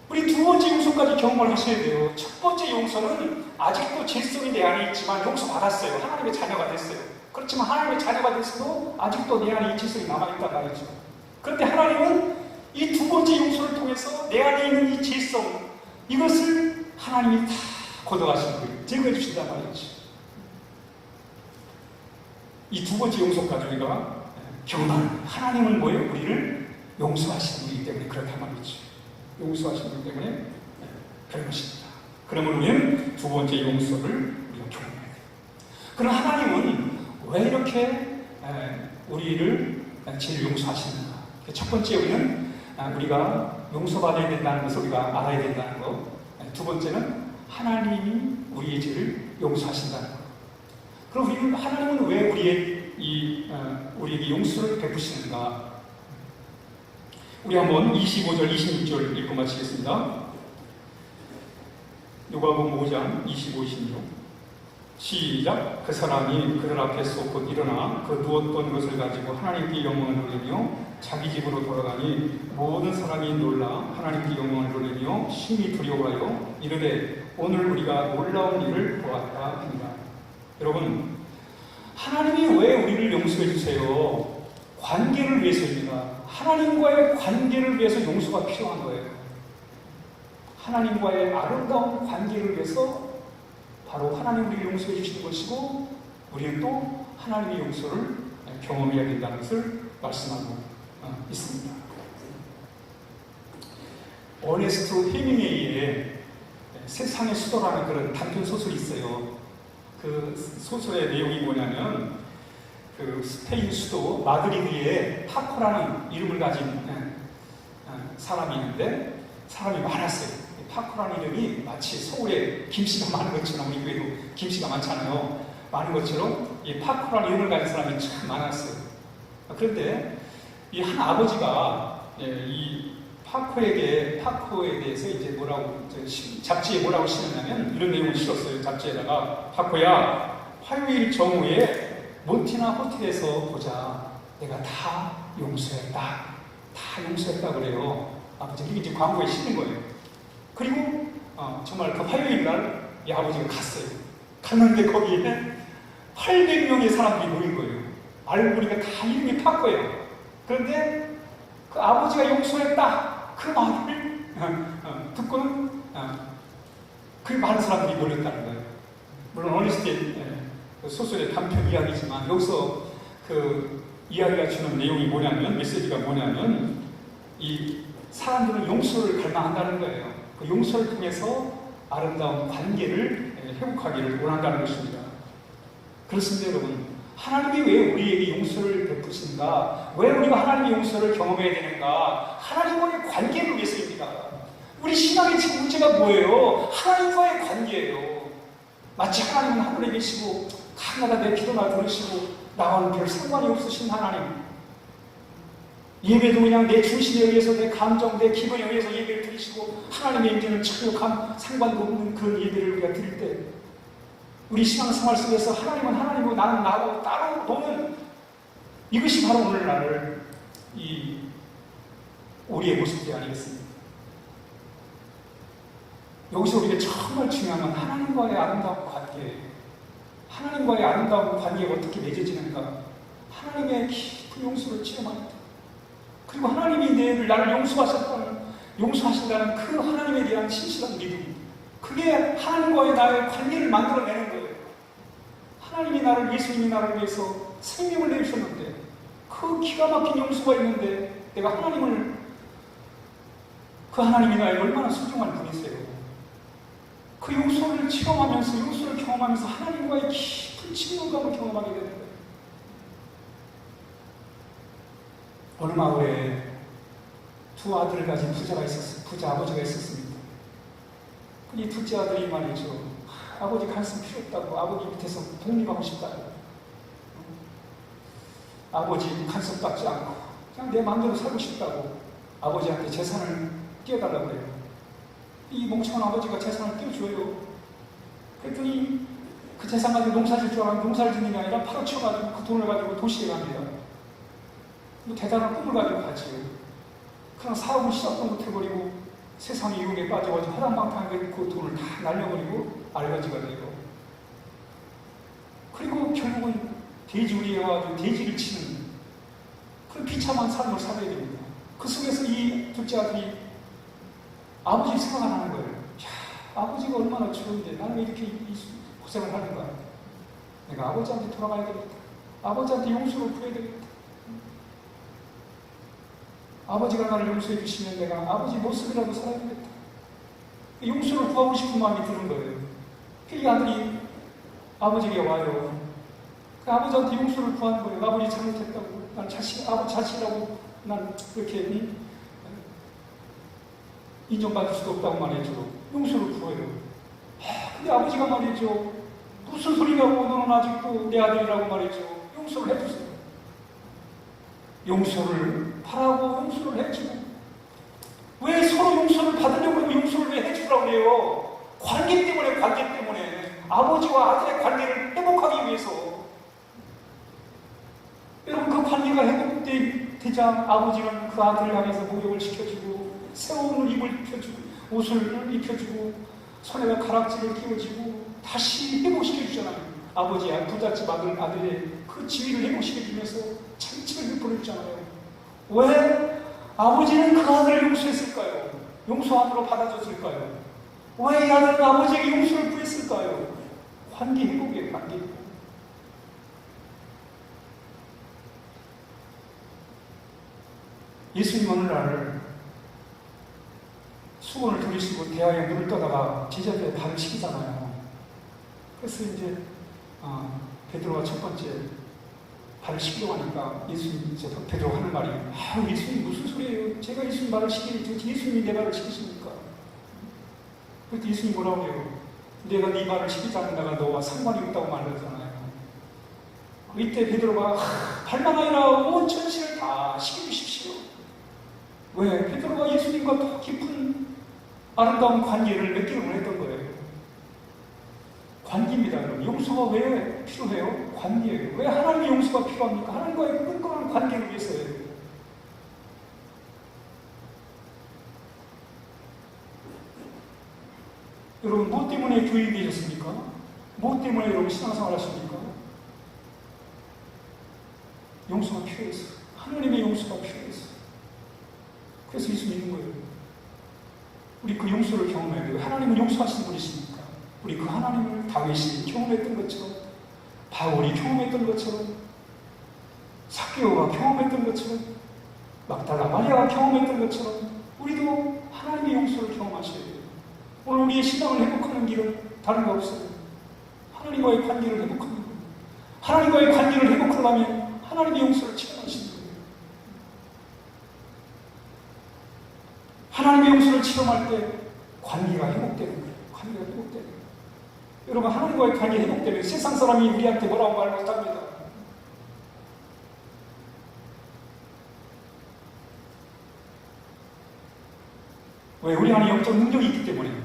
우리 두 번째 용서까지 경험을 하셔야 돼요. 첫 번째 용서는 아직도 죄성이 내 안에 있지만 용서받았어요. 하나님의 자녀가 됐어요. 그렇지만 하나님의 자녀가 됐어도 아직도 내 안에 이 죄성이 남아있단 말이죠. 그런데 하나님은 이 두 번째 용서를 통해서 내 안에 있는 이 죄성, 이것을 하나님이 다 걷어가신 거예요. 제거해 주신단 말이죠. 이 두 번째 용서까지 우리가 경험하는, 하나님은 뭐예요? 우리를 용서하시는 분이기 때문에 그렇단 말이죠. 용서하시는 분 때문에 그런 것입니다. 그러면 우리는 두 번째 용서를 우리가 경험해야 돼요. 그럼 하나님은 왜 이렇게 우리를 죄를 용서하시는가? 첫 번째, 우리가 용서받아야 된다는 것을 우리가 알아야 된다는 것. 두 번째는 하나님이 우리의 죄를 용서하신다는 것. 그럼 하나님은 왜 우리에게 용서를 베푸시는가? 우리 한번 25절, 26절 읽고 마치겠습니다. 누가복음 5장 25, 26. 시작. 그 사람이 그들 앞에서 곧 일어나 그 누웠던 것을 가지고 하나님께 영광을 돌리며 자기 집으로 돌아가니 모든 사람이 놀라 하나님께 영광을 돌리며 심히 두려워하여 이르되 오늘 우리가 놀라운 일을 보았다 합니다. 여러분, 하나님이 왜 우리를 용서해 주세요? 관계를 위해서입니다. 하나님과의 관계를 위해서 용서가 필요한 거예요. 하나님과의 아름다운 관계를 위해서 바로 하나님 우리를 용서해 주시는 것이고, 우리는 또 하나님의 용서를 경험해야 된다는 것을 말씀하고 있습니다. 어네스트 헤밍웨이의 세상의 수도라는 그런 단편 소설이 있어요. 그 소설의 내용이 뭐냐면, 그 스페인 수도 마드리드에 파코라는 이름을 가진 사람이 있는데, 사람이 많았어요. 파코라는 이름이 마치 서울에 김씨가 많은 것처럼, 우리 교회도 김씨가 많잖아요. 많은 것처럼 이 파코라는 이름을 가진 사람이 참 많았어요. 그런데 이 한 아버지가 이 파코에 대해서 이제 뭐라고, 잡지에 뭐라고 실었냐면 이런 내용을 실었어요. 잡지에다가, 파코야, 화요일 정오에 몬티나 호텔에서 보자. 내가 다 용서했다. 다 용서했다 그래요. 아버지, 이게 이제 광고에 실린 거예요. 그리고 정말 그 화요일 날 이 아버지가 갔어요. 갔는데 거기에 800명의 사람들이 모인 거예요. 알고 보니까 다 이름이 파코예요. 그런데 그 아버지가 용서했다, 그 말을 듣고는 그 많은 사람들이 몰렸다는 거예요. 물론 어니스트의 소설의 단편 이야기지만, 여기서 그 이야기가 주는 내용이 뭐냐면, 메시지가 뭐냐면, 이 사람들은 용서를 갈망한다는 거예요. 그 용서를 통해서 아름다운 관계를 회복하기를 원한다는 것입니다. 그렇습니다, 여러분. 하나님이 왜 우리에게 용서를 베푸신가? 왜 우리가 하나님의 용서를 경험해야 되는가? 하나님과의 관계를 위해서입니다. 우리 신앙의 지금 문제가 뭐예요? 하나님과의 관계예요. 마치 하나님은 하늘에 계시고 가나다 내 기도나 들으시고 나와는 별 상관이 없으신 하나님. 예배도 그냥 내 중심에 의해서, 내 감정, 내 기분에 의해서 예배를 드리시고 하나님의 임재는 참혹한 상관도 없는 그런 예배를 우리가 드릴 때 우리 신앙생활 속에서 하나님은 하나님이고 나는 나고 따로 노는 이것이 바로 오늘날 우리의 모습이 아니겠습니까? 여기서 우리가 정말 중요한 건 하나님과의 아름다운 관계예요. 하나님과의 아름다운 관계가 어떻게 맺어지는가? 하나님의 깊은 용서를 체험합니다. 그리고 하나님이 나를 용서하신다는 그 하나님에 대한 신실한 믿음, 그게 하나님과의 나의 관계를 만들어내는 거예요. 예수님이 나를 위해서 생명을 내주셨는데 그 기가 막힌 용서가 있는데 내가 그 하나님이 나에게 얼마나 소중한 분이세요. 그 용서를 경험하면서 하나님과의 깊은 친밀감을 경험하게 되는 거예요. 어느 마을에 두 아들을 가진 부자 아버지가 있었습니다. 이 둘째 아들이 말이죠. 아버지 간섭 필요 없다고, 아버지 밑에서 독립하고 싶다고, 아버지 간섭 받지 않고 그냥 내 마음대로 살고 싶다고 아버지한테 재산을 띄워달라고 해요. 이 멍청한 아버지가 재산을 띄워줘요. 그랬더니 그 재산 가지고 농사 질 줄 알았는데 농사를 짓는 게 아니라 파헤쳐가지고 그 돈을 가지고 도시에 갑니다. 뭐 대단한 꿈을 가지고 가지요. 그냥 사업을 시작도 못해버리고 세상의 유혹에 빠져가지고 허랑방탕하게 그 돈을 다 날려버리고 알가지가 되고, 그리고 결국은 돼지우리에 와가지고 돼지를 치는 그런 비참한 삶을 살아야 됩니다. 그 속에서 이 둘째 아들이 아버지 생각을 하는 거예요. 야, 아버지가 얼마나 좋은데 나는 왜 이렇게 고생을 하는가? 내가 아버지한테 돌아가야 되겠다. 아버지한테 용서를 구해야 되겠다. 아버지가 나를 용서해 주시면 내가 아버지 모습이라도 살아야 되겠다. 용서를 구하고 싶은 마음이 드는 거예요. 이 아들이 아버지에게 와요. 그 아버지한테 용서를 구하는 거예요. 아버지 잘못했다고. 난 아버지 자식이라고 난 그렇게 인정받을 수도 없다고 말이죠. 용서를 구해요. 근데 아버지가 말이죠. 무슨 소리냐고, 너는 아직도 내 아들이라고 말이죠. 용서를 해주세요. 용서를 바라고 용서를 해주고, 왜 서로 용서를 받으려고 하면 용서를 왜 해주라고 해요? 관계 때문에 아버지와 아들의 관계를 회복하기 위해서. 여러분, 그 관계가 회복되자 아버지는 그 아들을 향해서 목욕을 시켜주고 새 옷을 입혀주고 옷을 입혀주고 손에다 가락지를 끼워주고 다시 회복시켜주잖아요. 아버지야 부잣집 아들의 그 지위를 회복시켜주면서 잔치를 베풀어주잖아요. 왜 아버지는 그 아들을 용서했을까요? 용서함으로 받아줬을까요? 왜 이 아들은 아버지에게 용서를 구했을까요? 관계 회복이에요. 관계 회복. 예수님 어느 날 수건을 들이시고 대야에 물을 떠다가 제자들의 발을 씻기잖아요. 그래서 이제 베드로가 첫 번째 발을 씻기려고 하니까 베드로가 하는 말이 예수님 무슨 소리예요? 제가 예수님 발을 씻기니 예수님이 내 발을 씻기십니까? 그때 예수님 뭐라고 해요? 내가 네 발을 씻기지 않는다가 너와 상관이 없다고 말하잖아요. 이때 베드로가 발만 아니라 온 전신을 다 씻겨주십시오. 왜? 베드로가 예수님과 더 깊은 아름다운 관계를 맺기를 원했던 거예요. 관계입니다, 여러분. 용서가 왜 필요해요? 관계예요. 왜 하나님의 용서가 필요합니까? 하나님과의 끈끈한 관계를 위해서예요. 여러분, 무엇 때문에 교회에 계셨습니까? 무엇 때문에 여러분 신앙생활 하십니까? 용서가 필요해서. 하나님의 용서가 필요해서. 그래서 예수 믿는 거예요. 우리 그 용서를 경험해야 돼요. 하나님은 용서하시는 분이십니까? 우리 그 하나님을 다윗이 경험했던 것처럼, 바울이 경험했던 것처럼, 삭개오가 경험했던 것처럼, 막달라 마리아가 경험했던 것처럼 우리도 하나님의 용서를 경험하셔야 돼요. 오늘 우리의 신앙을 회복하는 길은 다른 거 없어요. 하나님과의 관계를 회복하는 거예요. 하나님과의 관계를 회복하려면 하나님의 용서를 체험하시는 거예요. 하나님의 용서를 체험할 때 관계가 회복되는 거예요. 관계가 회복되는 거예요. 여러분, 하나님과의 관계 회복되면 세상 사람이 우리한테 뭐라고 말 못합니다. 왜? 우리 안에 영적 능력이 있기 때문에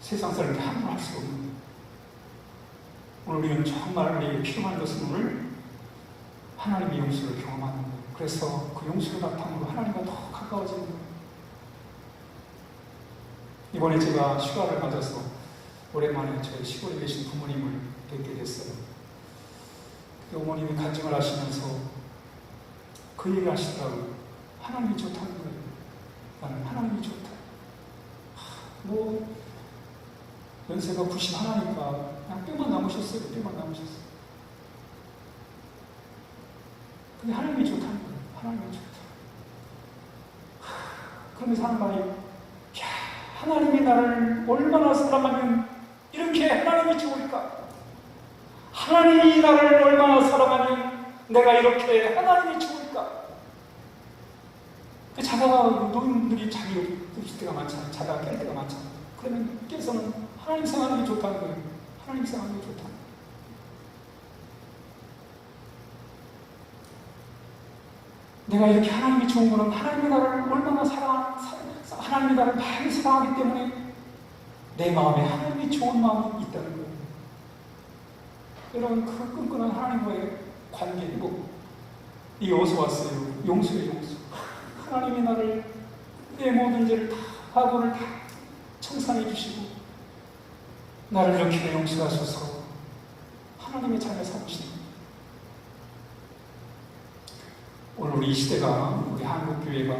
세상 사람한테 함부로 할 수가 없는 거예요. 오늘 우리는 정말 우리에게 필요한 것은 오늘 하나님의 용서를 경험하는 거예요. 그래서 그 용서를 바탕으로 하나님과 더 가까워지는 거예요. 이번에 제가 휴가를 맞아서 오랜만에 저희 시골에 계신 부모님을 뵙게 됐어요. 그 어머님이 간증을 하시면서 그 얘기를 하시더라고요. 하나님이 좋다는 거예요. 나는 하나님이 좋다. 뭐 연세가 90 하나니까 그냥 뼈만 남으셨어요. 뼈만 남으셨어요. 근데 하나님이 좋다는 거예요. 하나님이 좋다. 그러면서 하는 말이, 야, 하나님이 나를 얼마나 사랑하면 이렇게 하나님이 좋을까? 하나님이 나를 얼마나 사랑하면 내가 이렇게 하나님이 좋을까? 자다가 노인들이 자기 들 때가 많잖아요. 자다가 깰 때가 많잖아요. 그러면 깨서는 하나님 생각하는 게 좋다는 거예요. 하나님 생각하는 게 좋다. 내가 이렇게 하나님이 좋은 거는 하나님이 나를 얼마나 하나님이 나를 많이 사랑하기 때문에 내 마음에 하나님이 좋은 마음이 있다는 거예요. 여러분, 그 끈끈한 하나님과의 관계, 이게 어디서 왔어요? 용서의 용서. 하나님이 나를, 내 모든 죄를 다, 과거를 다 청산해 주시고 나를 이렇게 용서하셔서 하나님의 자녀 삼으시는 거예요. 오늘 우리 이 시대가, 우리 한국교회가,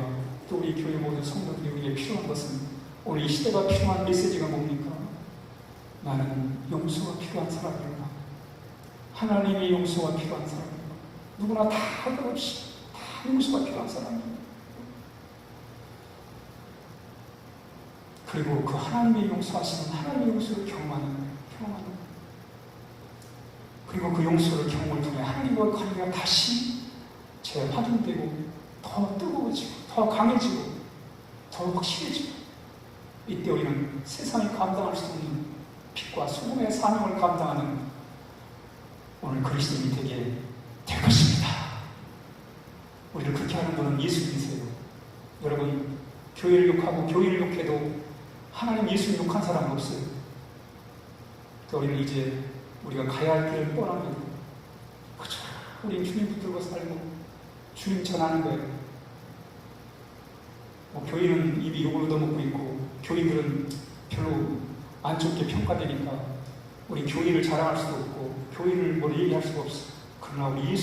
또 우리 교회 모든 성도들이 우리에게 필요한 것은, 오늘 이 시대가 필요한 메시지가 뭡니까? 나는 용서가 필요한 사람이구나. 하나님의 용서가 필요한 사람이구나. 누구나 다 할 것 없이 다 용서가 필요한 사람이구나. 그리고 그 하나님의 용서하시는 하나님의 용서를 경험하는 거예요. 그리고 그 용서를 경험을 통해 하나님과의 관계가 다시 재확인되고 더 뜨거워지고 더 강해지고 더 확실해지고, 이때 우리는 세상이 감당할 수 없는 빛과 소금의 사명을 감당하는 오늘 그리스도인이 되게 될 것입니다. 우리를 그렇게 하는 분은 예수님이세요. 여러분, 교회를 욕하고 교회를 욕해도 하나님 예수님 욕한 사람은 없어요. 우리는 이제 우리가 가야 할 길을 뻔합니다. 그렇죠. 우리는 주님 붙들고 살고 주님 전하는 거예요. 교인은 입이 욕을 얻어먹고 있고 교인들은 별로 안 좋게 평가되니까 우리 교인을 자랑할 수도 없고 교인을 뭘 얘기할 수가 없어요. 그러나 우리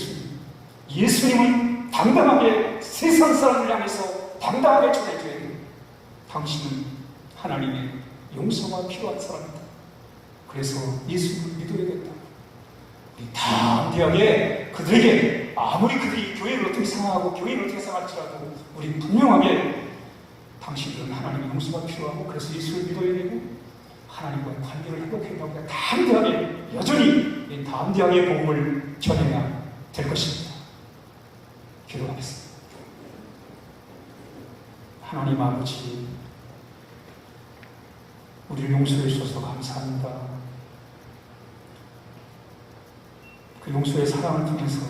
예수님은 당당하게 세상 사람을 향해서 당당하게 전해줘야 돼요. 당신은 하나님의 용서가 필요한 사람이다. 그래서 예수님을 믿어야겠다. 우리 담대하게 그들에게, 아무리 그들이 교회를 어떻게 생각하고 교회를 어떻게 생각할지라도 우리 분명하게 당신들은 하나님의 용서가 필요하고 그래서 예수를 믿어야 되고 하나님과의 관계를 회복해나가고 담대하게, 여전히 담대하게 복음을 전해야 될 것입니다. 기도하겠습니다. 하나님 아버지, 우리를 용서해 주셔서 감사합니다. 그 용서의 사랑을 통해서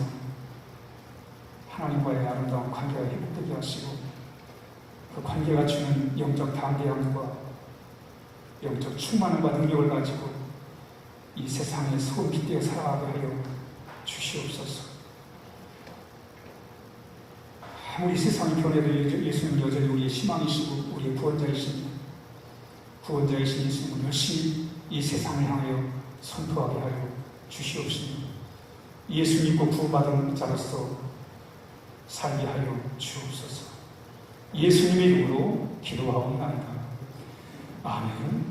하나님과의 아름다운 관계가 회복되게 하시고 그 관계가 주는 영적 담대함과 영적 충만함과 능력을 가지고 이 세상에 소금 빗대어 살아가게 하여 주시옵소서. 아무리 세상이 변해도 예수님은 여전히 우리의 희망이시고 우리의 구원자이십니다. 구원자이신 예수님은 열심히 이 세상을 향하여 선포하게 하여 주시옵시며 예수 믿고 구원받은 자로서 살게 하여 주옵소서. 예수님의 이름으로 기도하옵나이다. 아멘.